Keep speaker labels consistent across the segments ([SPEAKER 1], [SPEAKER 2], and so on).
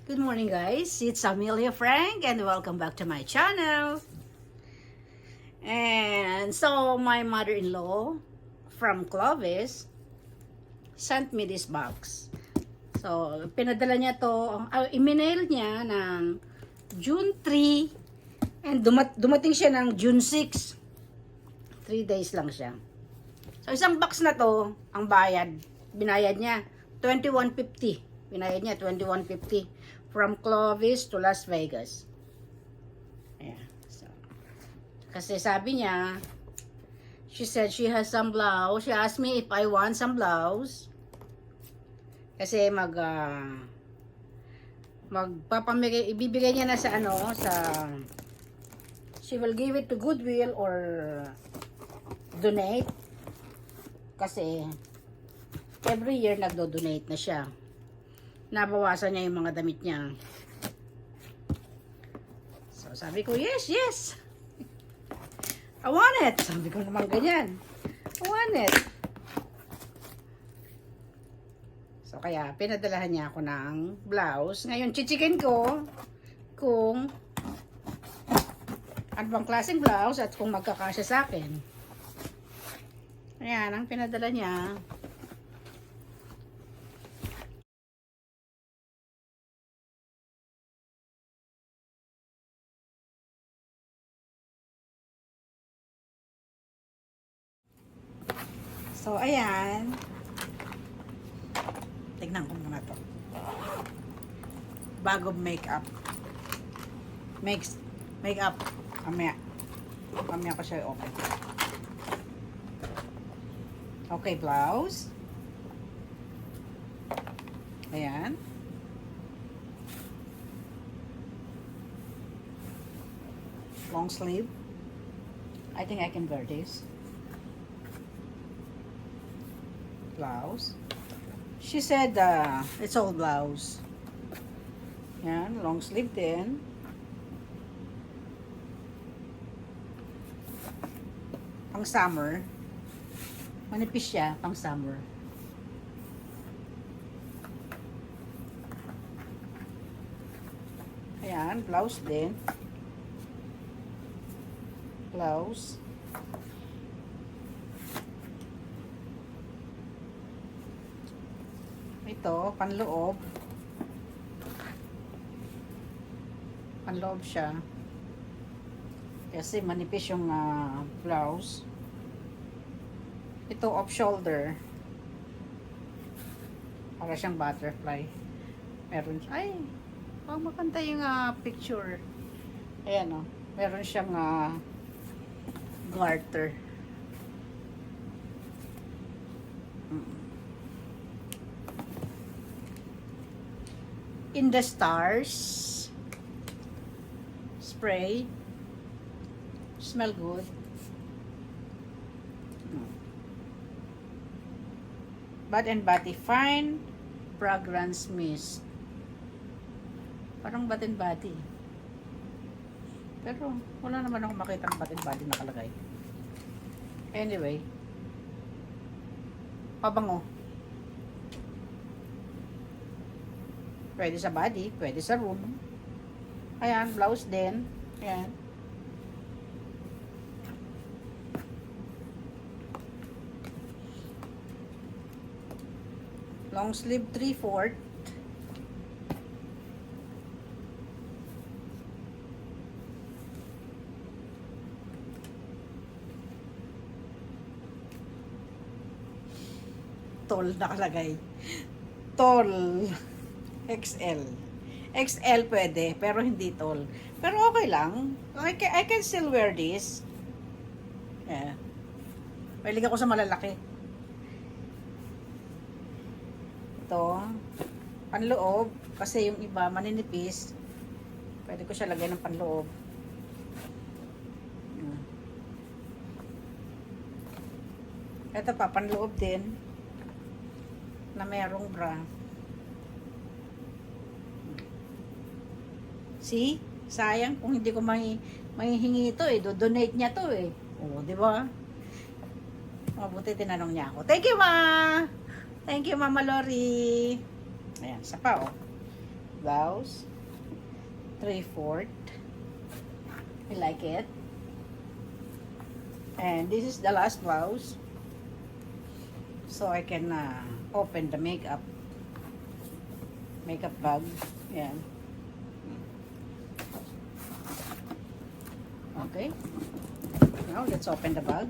[SPEAKER 1] Good morning guys, it's Amelia Frank and welcome back to my channel. And so my mother-in-law from Clovis sent me this box. So pinadala niya to, i-mail niya ng June 3 and dumating siya ng June 6. 3 days lang siya. So isang box na to, ang binayad niya 21.50. Binayad niya 21.50 from Clovis to Las Vegas. Ayan. So, kasi sabi niya, she said she has some blouse. She asked me if I want some blouse. Kasi ibibigay niya na sa she will give it to Goodwill or donate. Kasi every year nagdo-donate na siya. Nabawasan niya yung mga damit niya. So, sabi ko, yes. I want it. Sabi ko naman ganyan. I want it. So, kaya, pinadalahan niya ako ng blouse. Ngayon, chichikin ko kung ano bang klaseng blouse at kung magkakasya sa akin. Ayan, ang pinadala niya. So, ayan. Tignan ko muna to. Bag of makeup. Makeup. Mamaya ko siya open. Okay, blouse. Ayan. Long sleeve. I think I can wear this. Blouse. She said it's all blouse. Yan, long sleeve din. Pang summer. Manipis siya, pang summer. Ayan, blouse din. Blouse. Ito, panloob. Panloob siya. Kasi manipis yung blouse. Ito, off shoulder. Para siyang butterfly. Meron, ay, pang makanta yung picture. Ayan o. Meron siyang garter. In the Stars spray. Smell good. Bath and Body Fine Fragrance Mist. Parang Bath and Body. Pero wala naman akong makita ng Bath and Body nakalagay. Anyway. Pabango. Pwede sa body, pwede sa room. Ayan, blouse din. Ayan. Long sleeve 3/4. Tall nakalagay. Tall. XL. XL pwede, pero hindi tall. Pero okay lang. I can still wear this. Yeah. Mahilig ako sa malalaki. Ito. Panloob. Kasi yung iba maninipis. Pwede ko siya lagay ng panloob. Ito pa, panloob din. Na merong bra. See? Sayang kung hindi ko mahihingi ito eh. Do-donate niya to eh. Oo, di ba? Mabuti tinanong niya ako. Thank you, Ma! Thank you, Mama Lori. Ayan, isa pa, oh. blouse. 3/4. I like it. And this is the last blouse. So I can open the makeup bag. Yan. Okay. Now let's open the bag.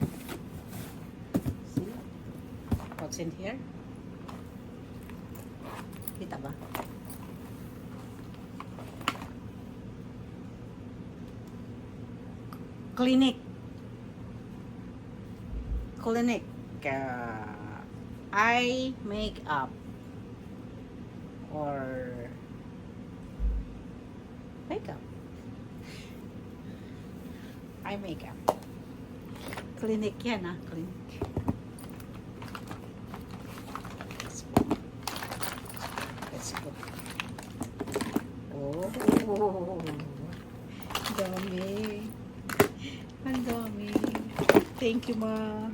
[SPEAKER 1] See what's in here. Kita ba? Clinique. Eye makeup or makeup. Eye makeup. Clinique yan Clinique. Let's go. Oh, dami. Ang dami. Thank you, ma.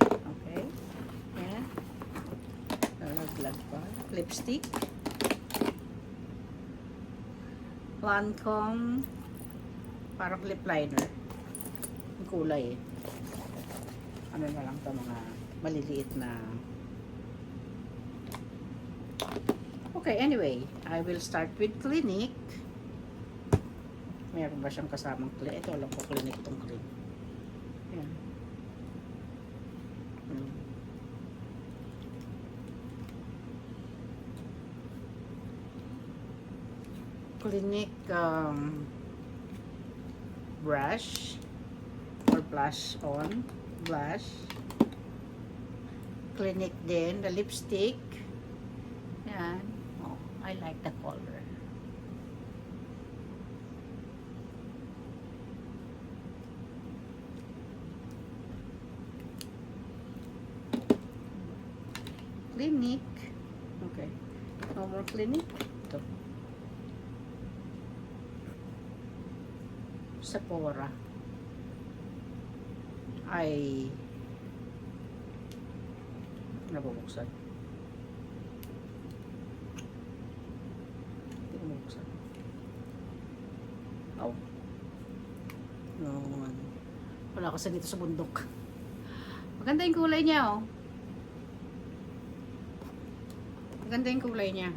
[SPEAKER 1] Okay. Yan. Nalaglag pa. Lipstick. Lancôme. Parang lip liner. Ang kulay Ano na lang to, mga maliliit na. Okay, anyway. I will start with Clinique. Meron ba siyang kasamang Clinique? Ito, alam ko Clinique itong cream. Yan. Clinique brush or blush on. Blush. Clinique din, the lipstick. Yan. Oh, I like the color. Clinique. Okay. No more Clinique. Ito. Sephora. Ay nabubuksan. Hindi ko mabuksan. Oh. No. Wala kasi dito sa bundok. Maganda yung kulay niya, oh. Maganda yung kulay niya.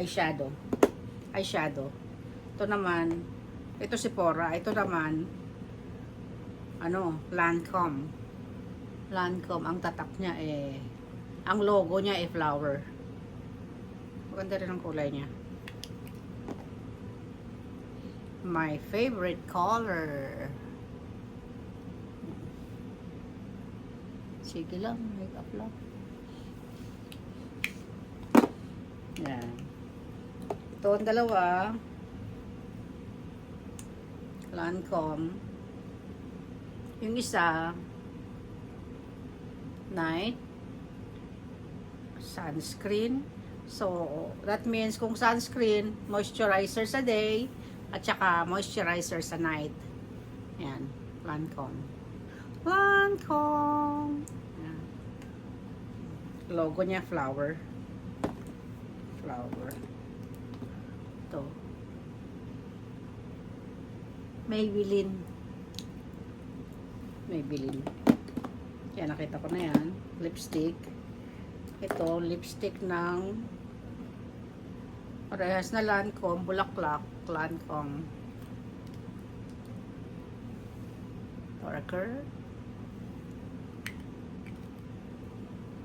[SPEAKER 1] Eyeshadow. Ito naman, ito Sephora. Ito naman, Lancôme. Ang tatak niya ang logo niya flower. Maganda rin ang kulay niya. My favorite color. Sige lang, makeup lang. Yan. Ito ang dalawa. Lancôme. Yung isa, night. Sunscreen. So, that means kung sunscreen, moisturizer sa day, at saka moisturizer sa night. Yan. Lancôme. Yan. Logo niya, flower. Ito. Maybelline. Yan, nakita ko na yan. Lipstick. Ito, lipstick ng parehas na Lancôme, bulaklak. Lancôme. Parker.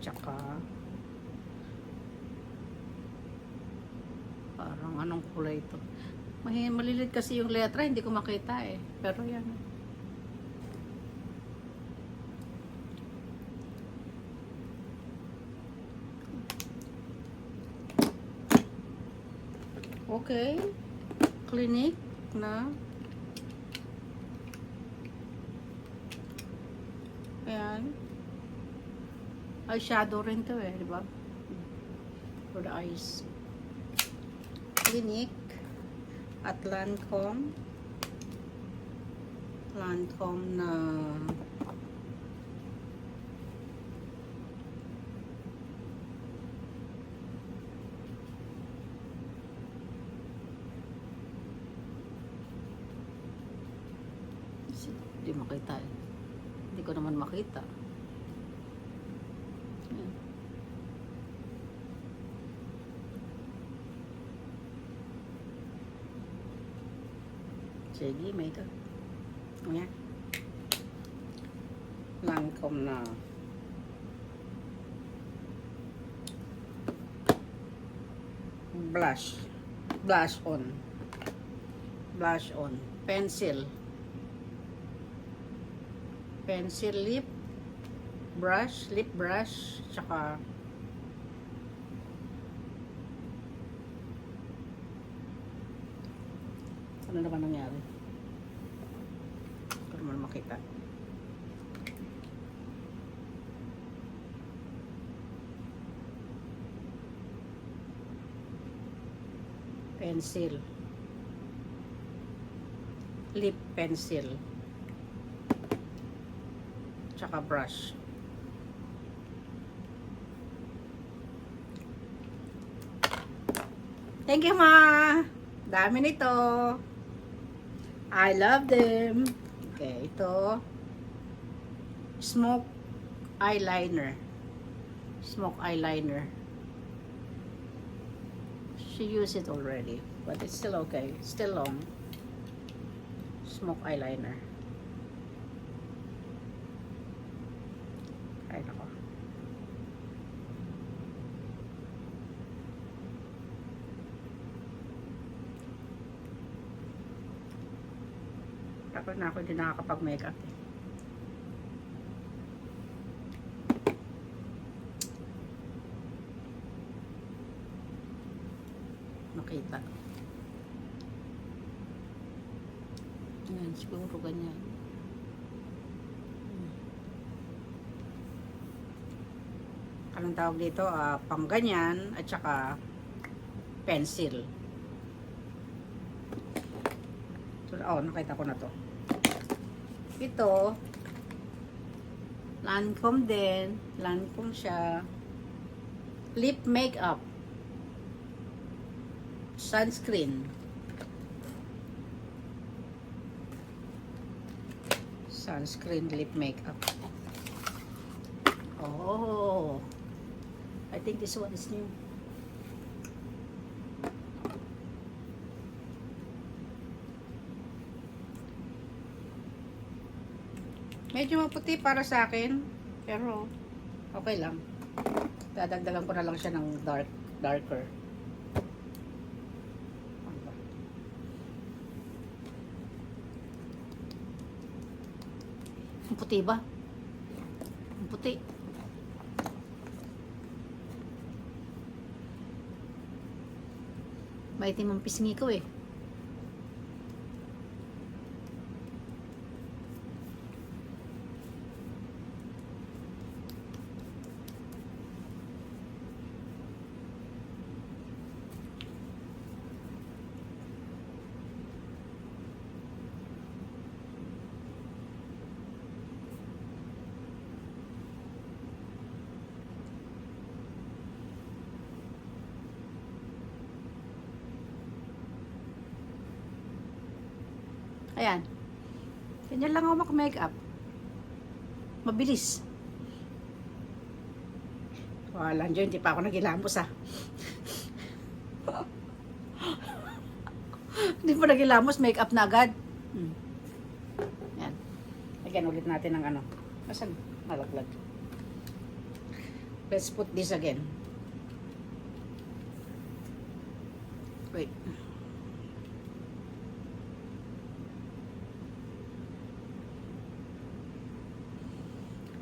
[SPEAKER 1] Tsaka parang anong kulay ito. Malilid kasi yung letra, hindi ko makita pero yan. Okay. Clinique na. Ayan. Eyeshadow rin to di ba? For the eyes. Clinique. at Lancôme. Lancôme na hindi makita eh. Hindi ko naman makita. Ayan. Sige, may ito. Ayan. Lancôme na blush. Blush on. Blush on. Pencil. Pencil lip brush, lip brush, tsaka ano naman nangyari? Hindi ko naman makita. Pencil. Lip pencil. Tsaka brush. Thank you, ma. Dami nito. I love them. Okay, ito. Smoke eyeliner. Smoke eyeliner. She used it already, but it's still okay. Still long. Smoke eyeliner. Ay, nako. Tapos na ako hindi nakakapag-makeup eh. Makita. Ayan, siguro ganyan. Anong tawag dito? Pang ganyan at saka pencil. So, nakita ko na to. Ito Lancôme din. Lancôme siya. Lip makeup. Sunscreen. Sunscreen lip makeup. Oh, I think this one is new. Medyo maputi para sa akin, pero okay lang. Dadagdagan ko na lang siya ng darker. Ang puti ba? Ang puti. Maitim ang pisngi ko eh. Ayan. Ganyan lang ako mag-makeup. Mabilis. Wala dyan, hindi pa ako nagilamos ah. Hindi pa nagilamos, makeup na agad. Ayan. Lagyan ulit natin ng ano. Masan? Malaglag. Let's put this again. Wait.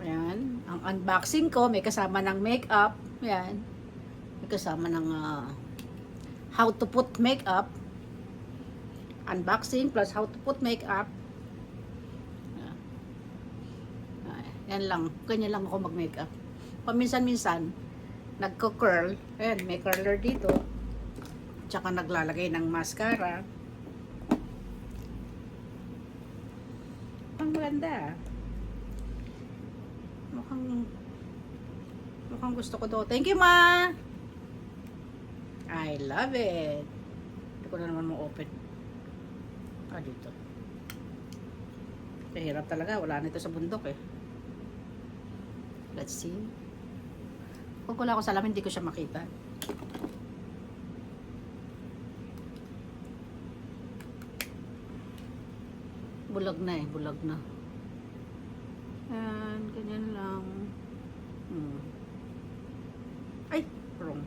[SPEAKER 1] Ayan. Ang unboxing ko, may kasama ng makeup. Ayan. May kasama ng how to put makeup. Unboxing plus how to put makeup. Yan lang. Ganyan lang ako mag-makeup. Paminsan-minsan, nagko-curl. Ayan, may curler dito. Tsaka naglalagay ng mascara. maganda. Mukhang gusto ko to. Thank you, ma! I love it. Hindi ko na naman mo-open. Dito. Hirap talaga. Wala nito sa bundok eh. Let's see. Pag wala ko salamin, hindi ko siya makita. Bulag na eh. Bulag na. Ayan. Ganyan lang. Ay! Wrong.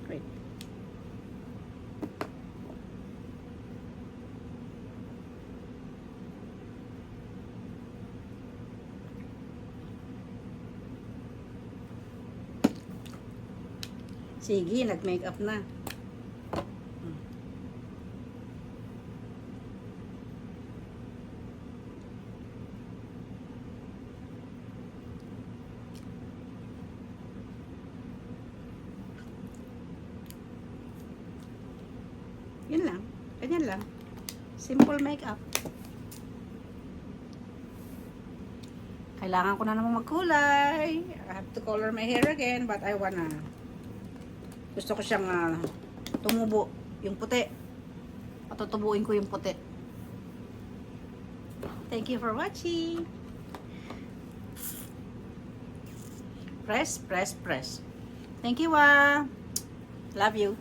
[SPEAKER 1] Wait. Sige, nag-makeup na. Yun lang. Ganyan lang. Simple makeup. Kailangan ko na naman magkulay. I have to color my hair again, but I wanna... Gusto ko siyang tumubo. Yung puti. Patutubuin ko yung puti. Thank you for watching. Press, press, press. Thank you, Love you.